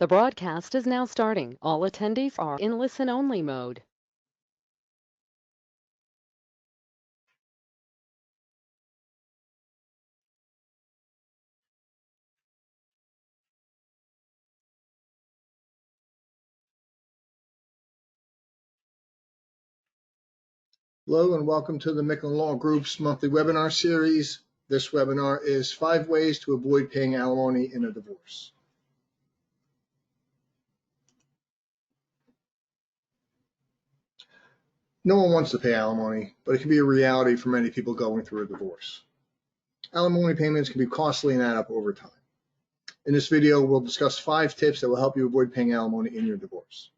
The broadcast is now starting. All attendees are in listen-only mode. Hello and welcome to the Micklin Law Group's monthly webinar series. This webinar is 5 ways to avoid paying alimony in a divorce. No one wants to pay alimony, but it can be a reality for many people going through a divorce. Alimony payments can be costly and add up over time. In this video, we'll discuss 5 tips that will help you avoid paying alimony in your divorce.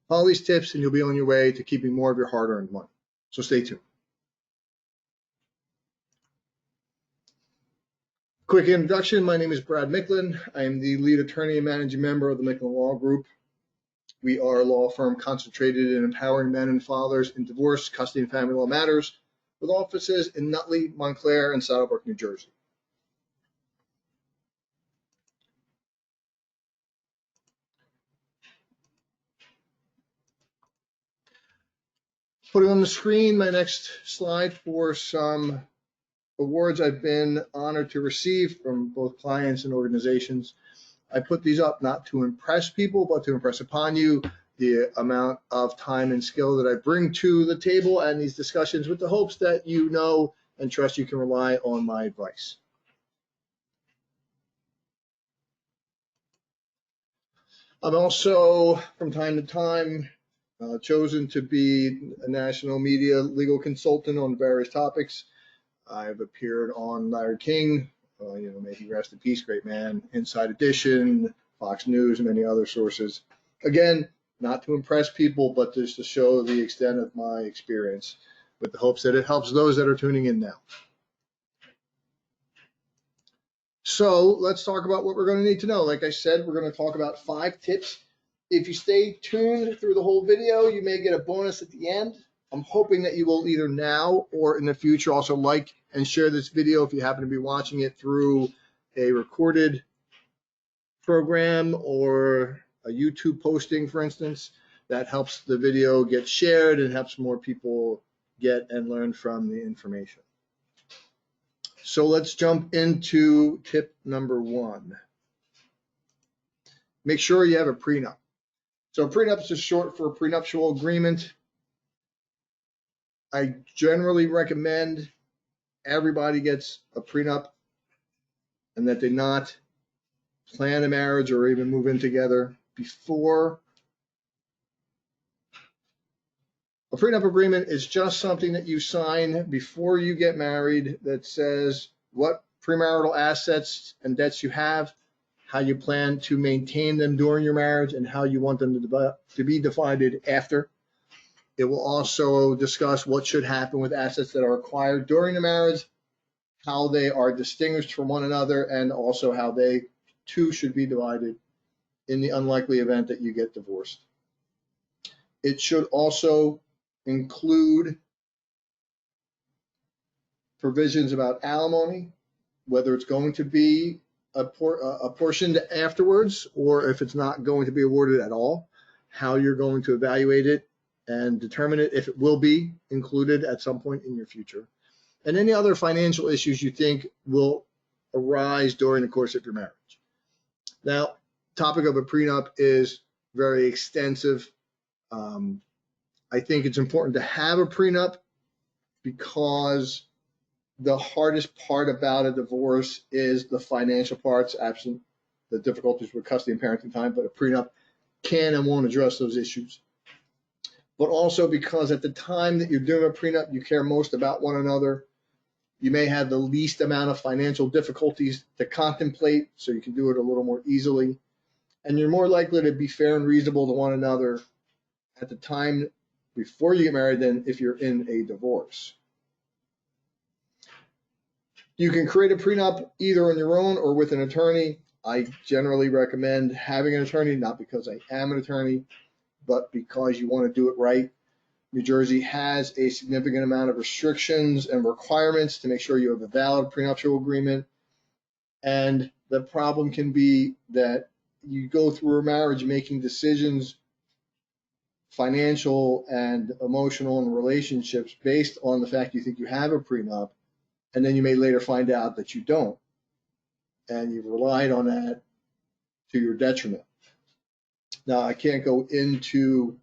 Follow these tips and you'll be on your way to keeping more of your hard-earned money. So stay tuned. Quick introduction, my name is Brad Micklin. I am the lead attorney and managing member of the Micklin Law Group. We are a law firm concentrated in empowering men and fathers in divorce, custody, and family law matters, with offices in Nutley, Montclair, and Saddlebrook, New Jersey. Putting on the screen my next slide for some awards I've been honored to receive from both clients and organizations. I put these up not to impress people, but to impress upon you the amount of time and skill that I bring to the table and these discussions, with the hopes that you know and trust you can rely on my advice. I'm also, from time to time, chosen to be a national media legal consultant on various topics. I've appeared on Larry King, may he rest in peace, great man, Inside Edition, Fox News, and many other sources. Again, not to impress people, but just to show the extent of my experience, with the hopes that it helps those that are tuning in now. So let's talk about what we're going to need to know. Like I said, we're going to talk about 5 tips. If you stay tuned through the whole video, you may get a bonus at the end. I'm hoping that you will either now or in the future also like and share this video if you happen to be watching it through a recorded program or a YouTube posting, for instance. That helps the video get shared and helps more people get and learn from the information. So let's jump into tip number 1. Make sure you have a prenup. So prenup is just short for a prenuptial agreement. I generally recommend everybody gets a prenup and that they not plan a marriage or even move in together before. A prenup agreement is just something that you sign before you get married that says what premarital assets and debts you have, how you plan to maintain them during your marriage, and how you want them to be divided after. It will also discuss what should happen with assets that are acquired during the marriage, how they are distinguished from one another, and also how they too should be divided in the unlikely event that you get divorced. It should also include provisions about alimony, whether it's going to be apportioned afterwards or if it's not going to be awarded at all, how you're going to evaluate it and determine it if it will be included at some point in your future, and any other financial issues you think will arise during the course of your marriage. Now, topic of a prenup is very extensive. I think it's important to have a prenup because the hardest part about a divorce is the financial parts, absent the difficulties with custody and parenting time, but a prenup can and won't address those issues. But also because at the time that you're doing a prenup, you care most about one another. You may have the least amount of financial difficulties to contemplate, so you can do it a little more easily. And you're more likely to be fair and reasonable to one another at the time before you get married than if you're in a divorce. You can create a prenup either on your own or with an attorney. I generally recommend having an attorney, not because I am an attorney, but because you want to do it right. New Jersey has a significant amount of restrictions and requirements to make sure you have a valid prenuptial agreement. And the problem can be that you go through a marriage making decisions, financial and emotional and relationships based on the fact you think you have a prenup, and then you may later find out that you don't, and you've relied on that to your detriment. Now, I can't go into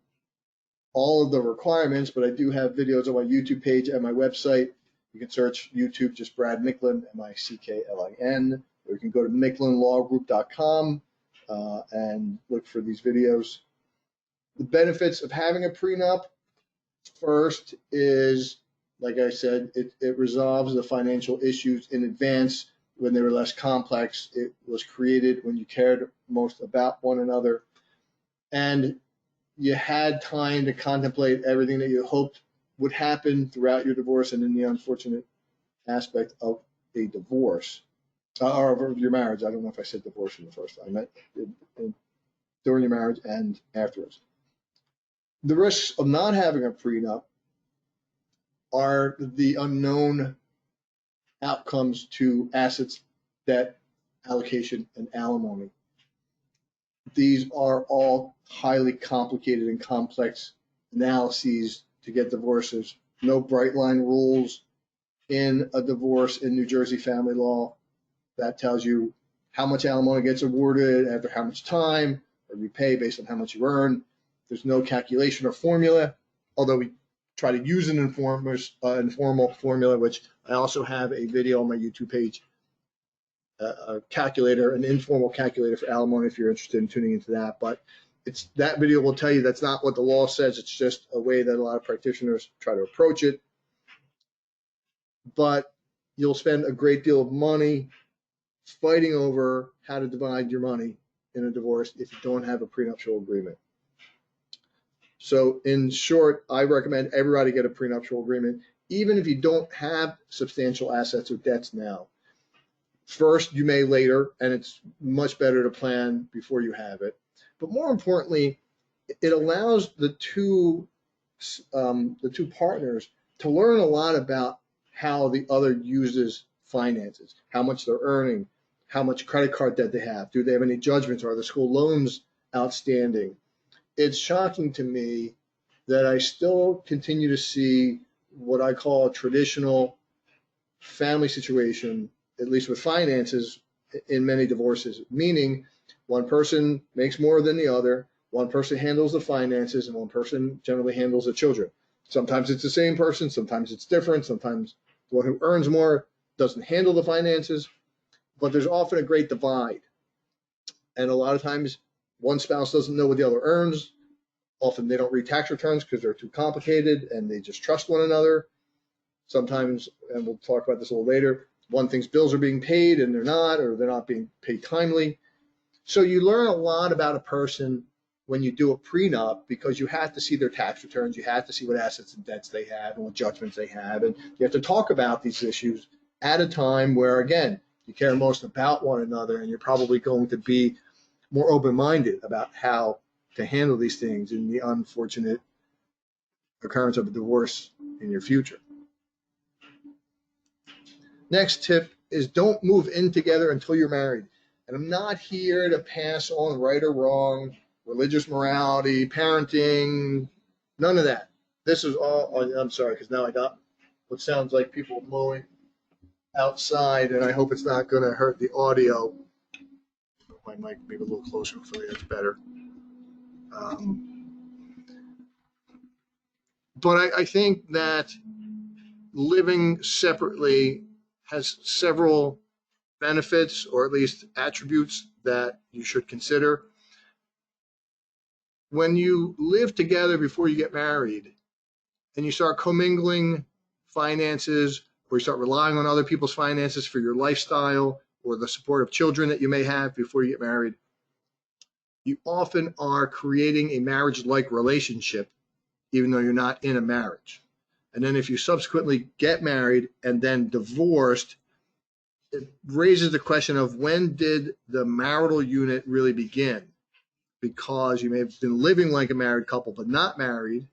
all of the requirements, but I do have videos on my YouTube page and my website. You can search YouTube, just Brad Micklin, Micklin, or you can go to micklinlawgroup.com and look for these videos. The benefits of having a prenup, first, is, like I said, it resolves the financial issues in advance when they were less complex. It was created when you cared most about one another, and you had time to contemplate everything that you hoped would happen throughout your divorce and in the unfortunate aspect of a divorce, or of your marriage. I don't know if I said divorce in the first time. I meant during your marriage and afterwards. The risks of not having a prenup are the unknown outcomes to assets, debt, allocation, and alimony. These are all highly complicated and complex analyses to get divorces. No bright line rules in a divorce in New Jersey family law that tells you how much alimony gets awarded after how much time, or you pay based on how much you earn. There's no calculation or formula, although we try to use an informal formula, which I also have a video on my YouTube page, a calculator, an informal calculator for alimony, if you're interested in tuning into that. But that video will tell you that's not what the law says. It's just a way that a lot of practitioners try to approach it. But you'll spend a great deal of money fighting over how to divide your money in a divorce if you don't have a prenuptial agreement. So in short, I recommend everybody get a prenuptial agreement, even if you don't have substantial assets or debts now. First, you may later, and it's much better to plan before you have it. But more importantly, it allows the two partners to learn a lot about how the other uses finances, how much they're earning, how much credit card debt they have, do they have any judgments, are the school loans outstanding. It's shocking to me that I still continue to see what I call a traditional family situation, at least with finances, in many divorces, meaning one person makes more than the other, one person handles the finances, and one person generally handles the children. Sometimes it's the same person, sometimes it's different, sometimes the one who earns more doesn't handle the finances, but there's often a great divide. And a lot of times one spouse doesn't know what the other earns. Often they don't read tax returns because they're too complicated and they just trust one another. Sometimes, and we'll talk about this a little later, one thinks bills are being paid and they're not, or they're not being paid timely. So you learn a lot about a person when you do a prenup, because you have to see their tax returns, you have to see what assets and debts they have and what judgments they have, and you have to talk about these issues at a time where, again, you care most about one another, and you're probably going to be more open-minded about how to handle these things in the unfortunate occurrence of a divorce in your future. Next tip is don't move in together until you're married. And I'm not here to pass on right or wrong, religious morality, parenting, none of that. This is all, I'm sorry, because now I got what sounds like people mowing outside, and I hope it's not going to hurt the audio. My mic maybe a little closer, hopefully that's better. But I think that living separately has several benefits, or at least attributes, that you should consider. When you live together before you get married and you start commingling finances, or you start relying on other people's finances for your lifestyle or the support of children that you may have before you get married, you often are creating a marriage-like relationship, even though you're not in a marriage. And then if you subsequently get married and then divorced, it raises the question of, when did the marital unit really begin? Because you may have been living like a married couple but not married,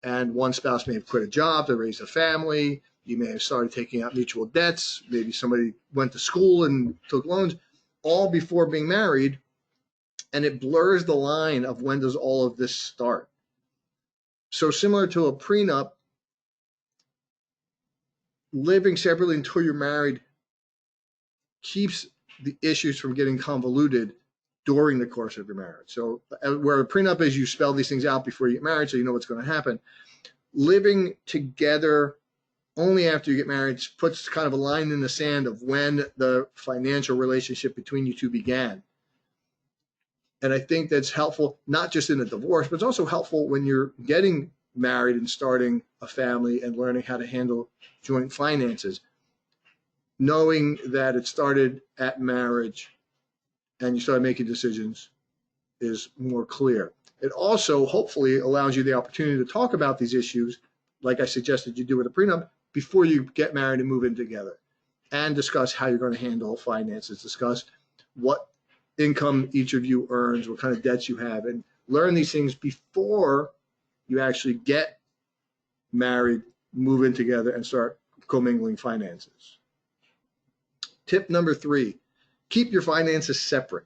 and one spouse may have quit a job to raise a family. You may have started taking out mutual debts. Maybe somebody went to school and took loans, all before being married. and it blurs the line of when does all of this start. So similar to a prenup, living separately until you're married keeps the issues from getting convoluted during the course of your marriage. So where a prenup is, you spell these things out before you get married so you know what's going to happen. Living together only after you get married puts kind of a line in the sand of when the financial relationship between you two began. And I think that's helpful, not just in a divorce, but it's also helpful when you're getting married and starting a family and learning how to handle joint finances. Knowing that it started at marriage and you started making decisions is more clear. It also hopefully allows you the opportunity to talk about these issues, like I suggested you do with a prenup, before you get married and move in together, and discuss how you're going to handle finances, discuss what income each of you earns, what kind of debts you have, and learn these things before you actually get married, move in together, and start commingling finances. Tip number 3, keep your finances separate.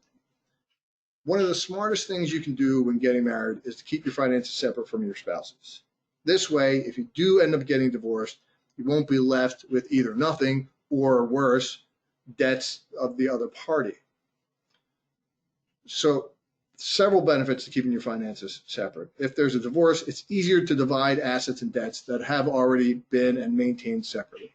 One of the smartest things you can do when getting married is to keep your finances separate from your spouse's. This way, if you do end up getting divorced, you won't be left with either nothing or worse, debts of the other party. So several benefits to keeping your finances separate. If there's a divorce, it's easier to divide assets and debts that have already been and maintained separately.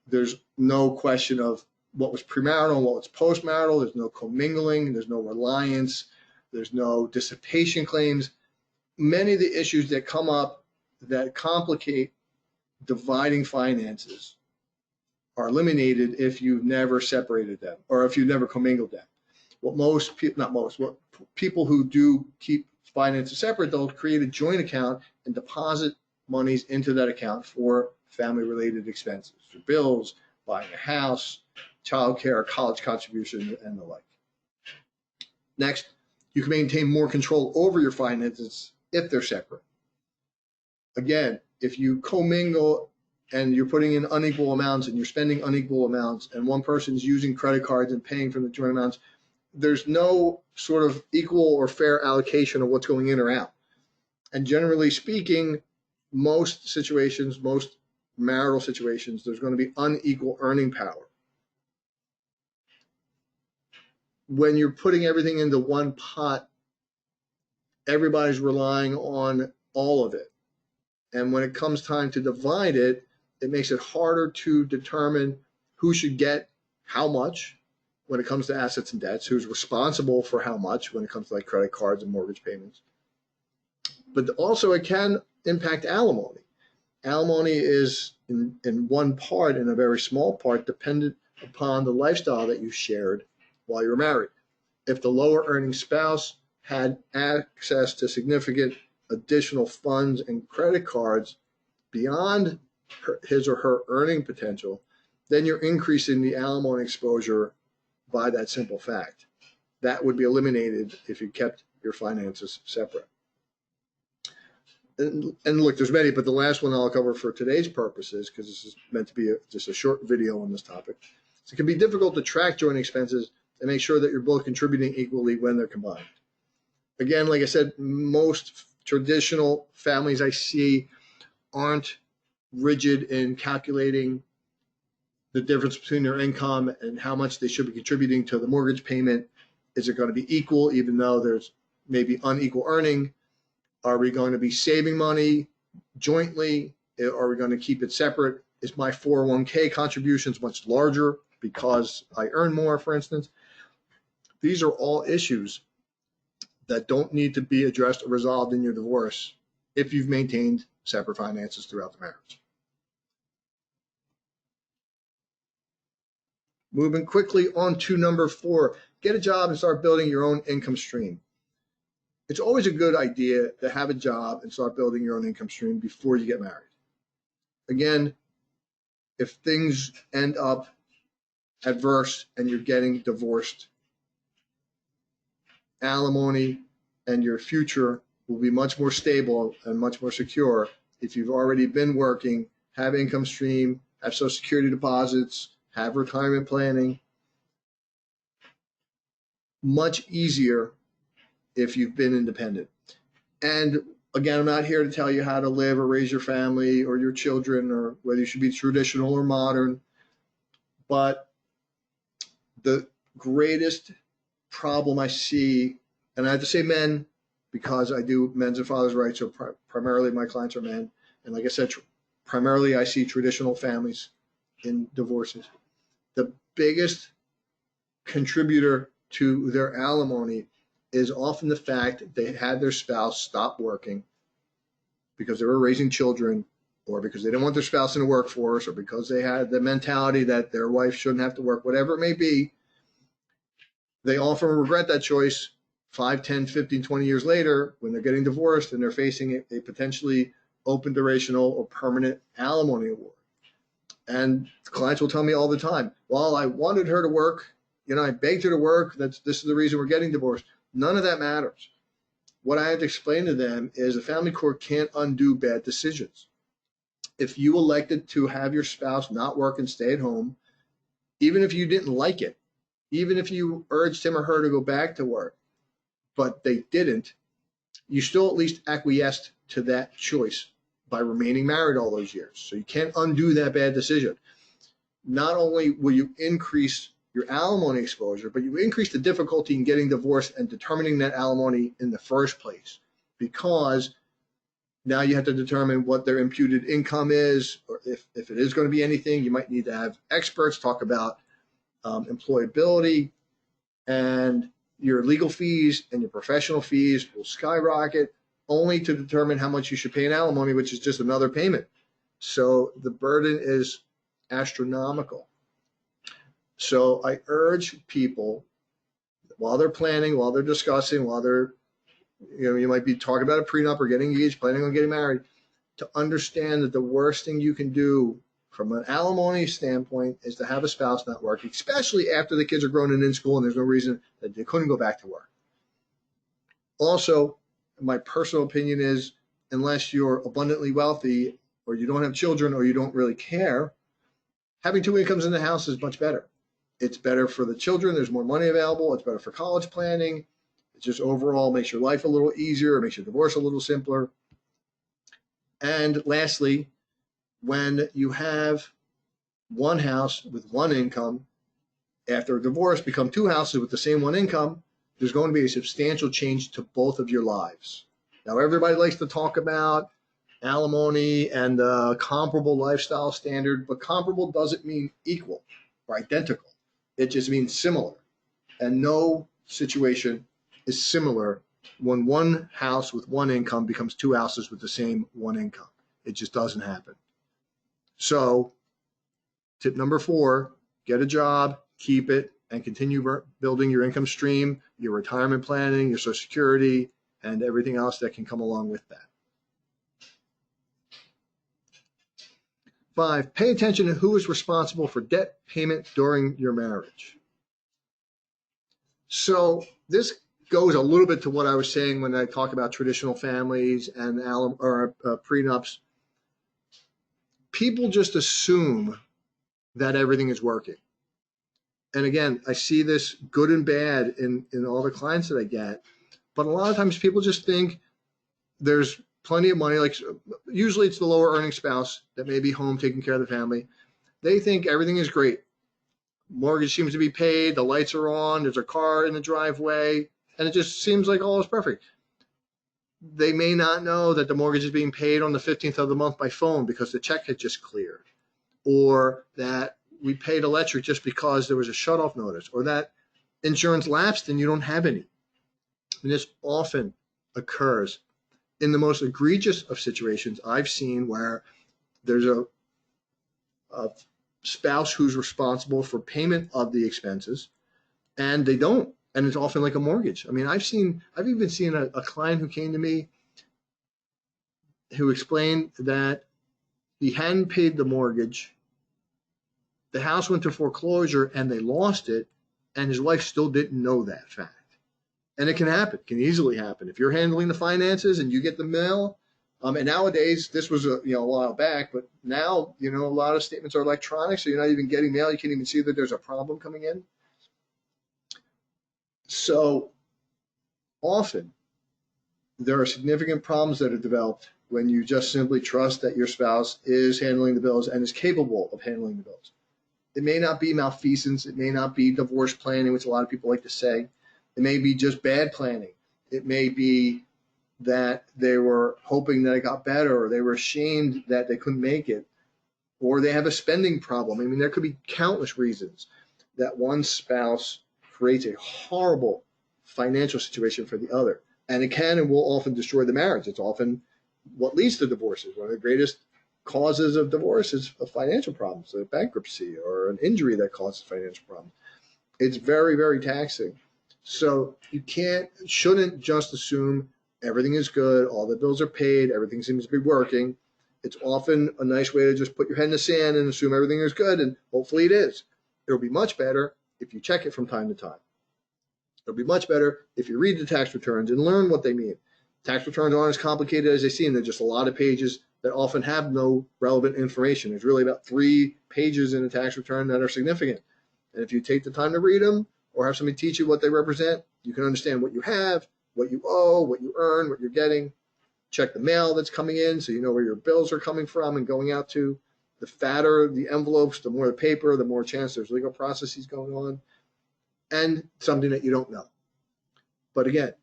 There's no question of what was premarital and what was postmarital. There's no commingling. There's no reliance. There's no dissipation claims. Many of the issues that come up that complicate dividing finances are eliminated if you've never separated them or if you've never commingled them. What people who do keep finances separate, they'll create a joint account and deposit monies into that account for family-related expenses, for bills, buying a house, childcare, college contribution, and the like. Next, you can maintain more control over your finances if they're separate. Again, if you commingle and you're putting in unequal amounts and you're spending unequal amounts and one person's using credit cards and paying for the joint amounts, there's no sort of equal or fair allocation of what's going in or out. And generally speaking, most situations, most marital situations, there's going to be unequal earning power. When you're putting everything into one pot, everybody's relying on all of it. And when it comes time to divide it, it makes it harder to determine who should get how much when it comes to assets and debts, who's responsible for how much when it comes to like credit cards and mortgage payments. But also it can impact alimony. Alimony is in one part, in a very small part, dependent upon the lifestyle that you shared while you were married. If the lower earning spouse had access to significant additional funds and credit cards beyond his or her earning potential, then you're increasing the alimony exposure by that simple fact. That would be eliminated if you kept your finances separate. And look, there's many, but the last one I'll cover for today's purposes, because this is meant to be just a short video on this topic. So it can be difficult to track joint expenses and make sure that you're both contributing equally when they're combined. Again, like I said, most traditional families I see aren't rigid in calculating the difference between their income and how much they should be contributing to the mortgage payment. Is it going to be equal even though there's maybe unequal earning? Are we going to be saving money jointly? Are we going to keep it separate? Is my 401k contributions much larger because I earn more, for instance? These are all issues that don't need to be addressed or resolved in your divorce if you've maintained separate finances throughout the marriage. Moving quickly on to number 4, get a job and start building your own income stream. It's always a good idea to have a job and start building your own income stream before you get married. Again, if things end up adverse and you're getting divorced, alimony and your future will be much more stable and much more secure if you've already been working, have income stream, have Social Security deposits, have retirement planning. much easier if you've been independent. And again, I'm not here to tell you how to live or raise your family or your children or whether you should be traditional or modern. But the greatest problem I see, and I have to say men because I do men's and fathers' rights, so primarily my clients are men. And like I said, primarily I see traditional families in divorces. The biggest contributor to their alimony is often the fact that they had their spouse stop working because they were raising children, or because they didn't want their spouse in the workforce, or because they had the mentality that their wife shouldn't have to work, whatever it may be. They often regret that choice 5, 10, 15, 20 years later when they're getting divorced and they're facing a potentially open durational or permanent alimony award. And clients will tell me all the time, well, I wanted her to work. I begged her to work. This is the reason we're getting divorced. None of that matters. What I had to explain to them is the family court can't undo bad decisions. If you elected to have your spouse not work and stay at home, even if you didn't like it, even if you urged him or her to go back to work, but they didn't, you still at least acquiesced to that choice by remaining married all those years. So you can't undo that bad decision. Not only will you increase your alimony exposure, but you increase the difficulty in getting divorced and determining that alimony in the first place, because now you have to determine what their imputed income is, or if it is going to be anything. You might need to have experts talk about employability, and your legal fees and your professional fees will skyrocket, only to determine how much you should pay in alimony, which is just another payment. So the burden is astronomical. So I urge people, while they're planning, while they're discussing, while they're, you might be talking about a prenup or getting engaged, planning on getting married, to understand that the worst thing you can do from an alimony standpoint is to have a spouse not working, especially after the kids are grown and in school and there's no reason that they couldn't go back to work. Also, my personal opinion is, unless you're abundantly wealthy or you don't have children or you don't really care, having two incomes in the house is much better. It's better for the children. There's more money available. It's better for college planning. It just overall makes your life a little easier. It makes your divorce a little simpler. And lastly, when you have one house with one income, after a divorce become two houses with the same one income, there's going to be a substantial change to both of your lives. Now, everybody likes to talk about alimony and comparable lifestyle standard, but comparable doesn't mean equal or identical. It just means similar. And no situation is similar when one house with one income becomes two houses with the same one income. It just doesn't happen. So tip number 4, get a job, keep it, and continue building your income stream, your retirement planning, your Social Security, and everything else that can come along with that. 5, pay attention to who is responsible for debt payment during your marriage. So this goes a little bit to what I was saying when I talk about traditional families and prenups. People just assume that everything is working. And again, I see this good and bad in all the clients that I get. But a lot of times people just think there's plenty of money. Like usually it's the lower earning spouse that may be home taking care of the family. They think everything is great. Mortgage seems to be paid. The lights are on. There's a car in the driveway. And it just seems like all is perfect. They may not know that the mortgage is being paid on the 15th of the month by phone because the check had just cleared, or that we paid electric just because there was a shutoff notice, or that insurance lapsed and you don't have any. And this often occurs in the most egregious of situations I've seen, where there's a spouse who's responsible for payment of the expenses and they don't. And it's often like a mortgage. I mean, I've even seen a client who came to me who explained that he hadn't paid the mortgage. The house went to foreclosure and they lost it, and his wife still didn't know that fact. And it can happen, can easily happen. If you're handling the finances and you get the mail, and nowadays, this was a while back, but now, a lot of statements are electronic, so you're not even getting mail. You can't even see that there's a problem coming in. So often there are significant problems that are developed when you just simply trust that your spouse is handling the bills and is capable of handling the bills. It may not be malfeasance. It may not be divorce planning, which a lot of people like to say. It may be just bad planning. It may be that they were hoping that it got better, or they were ashamed that they couldn't make it, or they have a spending problem. I mean, there could be countless reasons that one spouse creates a horrible financial situation for the other. And it can and will often destroy the marriage. It's often what leads to divorces. One of the greatest causes of divorce is a financial problem, so a bankruptcy or an injury that causes financial problem. It's very, very taxing. So you shouldn't just assume everything is good, all the bills are paid, everything seems to be working. It's often a nice way to just put your head in the sand and assume everything is good, and hopefully it is. It'll be much better if you check it from time to time. It'll be much better if you read the tax returns and learn what they mean. Tax returns aren't as complicated as they seem. They're just a lot of pages that often have no relevant information. There's really about 3 pages in a tax return that are significant. And if you take the time to read them or have somebody teach you what they represent, you can understand what you have, what you owe, what you earn, what you're getting. Check the mail that's coming in so you know where your bills are coming from and going out to. The fatter the envelopes, the more the paper, the more chance there's legal processes going on, and something that you don't know. But again,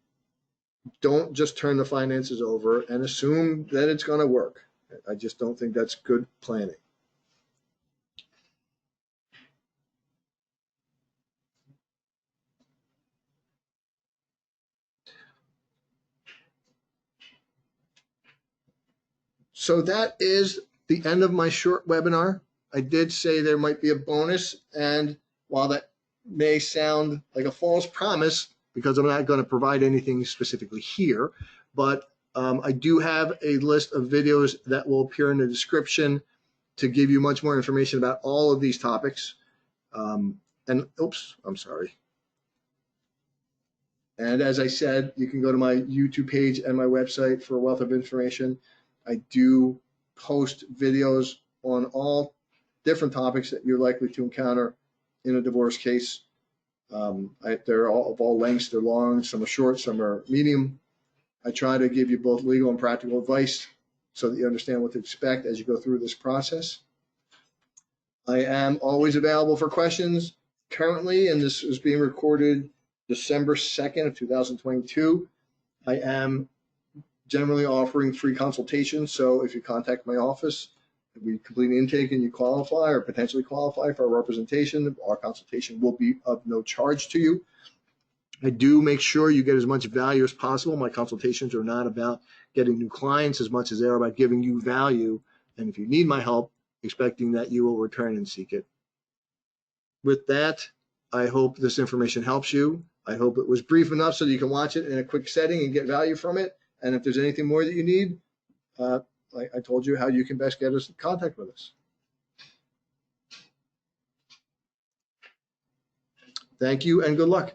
don't just turn the finances over and assume that it's going to work. I just don't think that's good planning. So that is the end of my short webinar. I did say there might be a bonus, and while that may sound like a false promise, because I'm not going to provide anything specifically here, but I do have a list of videos that will appear in the description to give you much more information about all of these topics. And oops, I'm sorry. And as I said, you can go to my YouTube page and my website for a wealth of information. I do post videos on all different topics that you're likely to encounter in a divorce case. They're all of all lengths. They're long, some are short, some are medium. I try to give you both legal and practical advice so that you understand what to expect as you go through this process. I am always available for questions currently, and this is being recorded December 2nd of 2022. I am generally offering free consultations, so if you contact my office, if we complete an intake and you qualify or potentially qualify for a representation, our consultation will be of no charge to you. I do make sure you get as much value as possible. My consultations are not about getting new clients as much as they are about giving you value. And if you need my help, expecting that you will return and seek it. With that, I hope this information helps you. I hope it was brief enough so that you can watch it in a quick setting and get value from it. And if there's anything more that you need, like I told you how you can best get us in contact with us. Thank you and good luck.